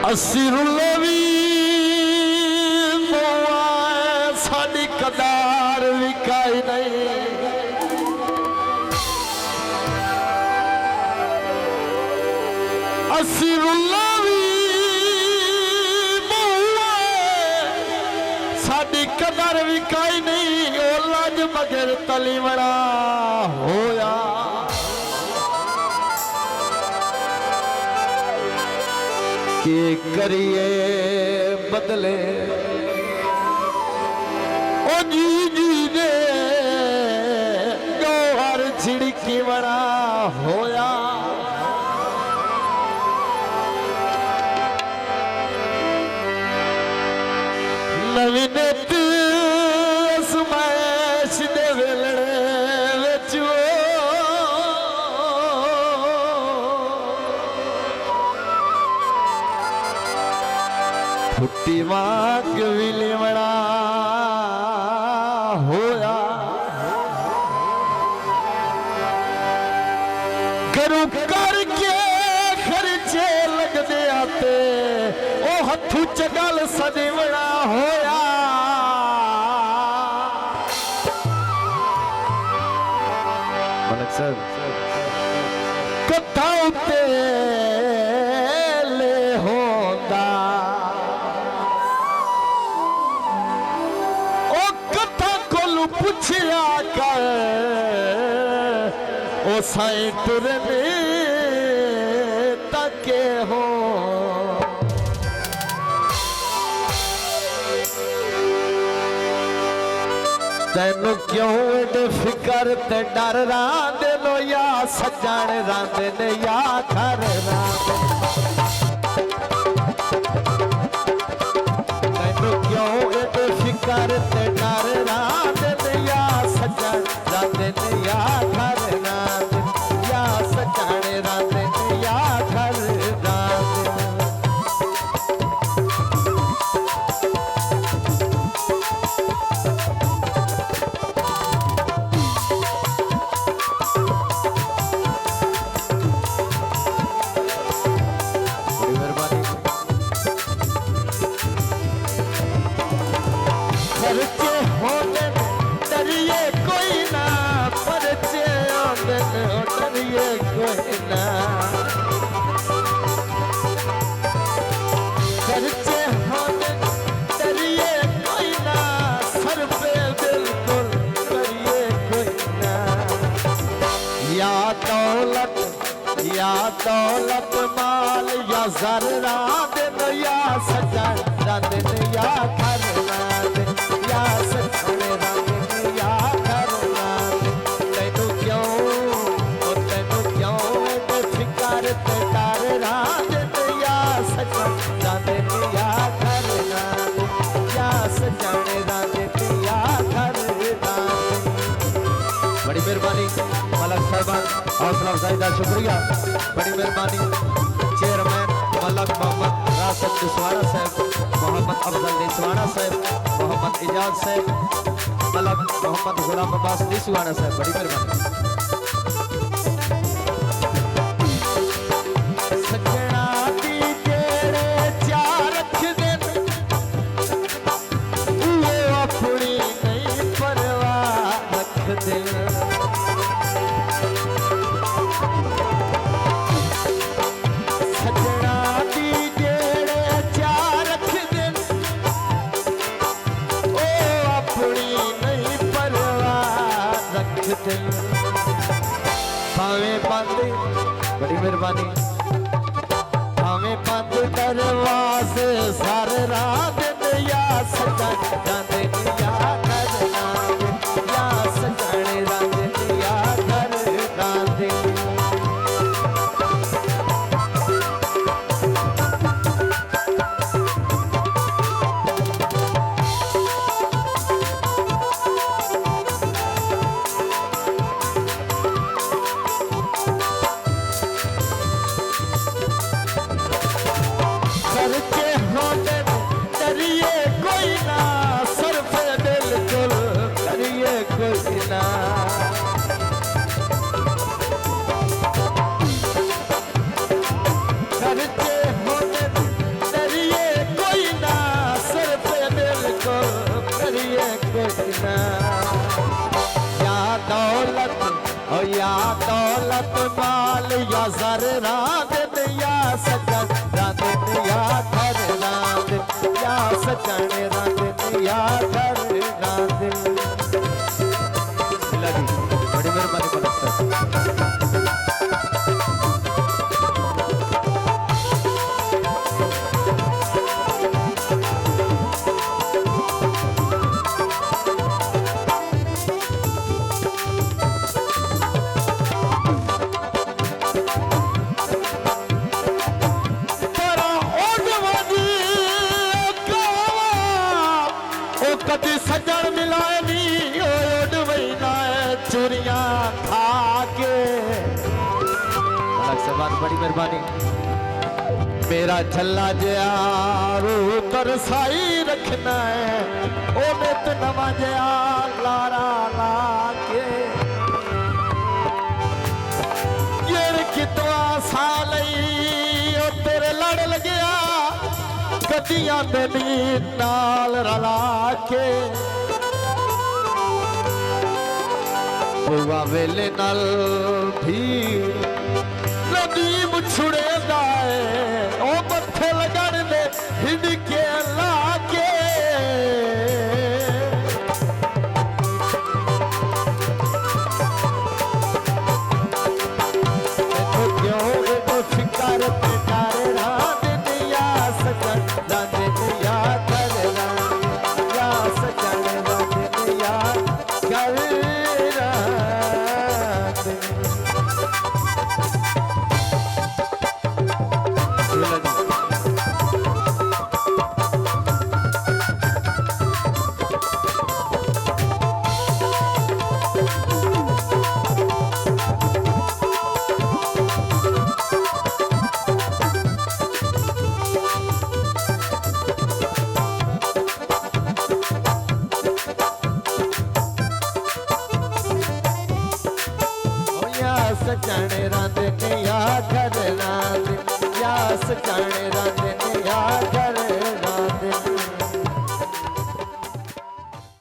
असिरुल्लवी साड़ी कदार विकाई नहीं असिरुल्लवी साड़ी कदार विकाई नहीं ओलाज मगर तलीवड़ा होया के करिए बदले ओ जी जी ने गौहर छिड़की बड़ा होया नवीन समैश दे वेलड़े विच फुट्टी मांग विलिमड़ा होया करू करके खर्चे लगदे आते ओ हथू चगल सदिवड़ा होया मलक साहब कथा उते ले होंदा पुछया कर ओ साईं टुरने तके हो तैनू क्यों एडे फिकर ते डर रांदे लो या सजण रांदे ने या घर रांदे तैनू क्यों एडे फिकर ते डर रांदे सजन रांदे ने या घर रांदे या सजन रांदे ने या घर रांदे बड़ी मेहरबानी खर्चे होने डरिए कोई ना परचे डरिए कोई ना खर्चे होने डरिए कोई ना सर पे बिल्कुल करिए कोई ना या दौलत माल या जर रांदे या सजन रांदे या घर रांदे या सजन रांदे या घर रांदे तैनू क्यों फिकर ते डर रांदे या सजन रांदे या घर रांदे या सजन रांदे या घर रांदे बड़ी मेहरबानी मलक साहबान हौसला अफजाई का शुक्रिया बड़ी मेहरबानी चेयरमैन मलक मोहम्मद रासद निस्वाना साहब मोहम्मद अफजल निस्वाना साहब मोहम्मद इजाज साहब मलक मोहम्मद गुलाम अब्बास निस्वाना साहब बड़ी मेहरबानी सजना दी जेड़े चार रख दे वो अपनी नहीं परवाह रख दे भावे बंद बड़ी मेहरबानी भावे बंद दरवाजे सारे रात या सजन जाते या घर रांदे या सजन रांदे या घर रांदे खर्चे होने डरिए कोई ना सर पे दिल या सर रांद या सजन रांद या घर रांद या सजन रांद या घर रांद। बड़ी मेहरबानी मलिक साहब। कदी सजन मिलाए नी ओड वहीना चूरियां खा के। अलग से बात, बड़ी मेहरबानी। मेरा झल्ला जया रू तरसाई रखना है ओ नित नवा जया लारा ला के। ये कितवा साल ओ तेरे लड़ लगिया कदियां बेली नाल रला के। बुआ वेले नाल भी नदी मुछड़े दाए ओ मत्थे लगन दे हिंद के ला के। क्यों वो फिकर पे कर रात दिया सजन रात दिया कर रात या सजन रात दिया कर सजन रांद या घर रांद या सजन रांद या घर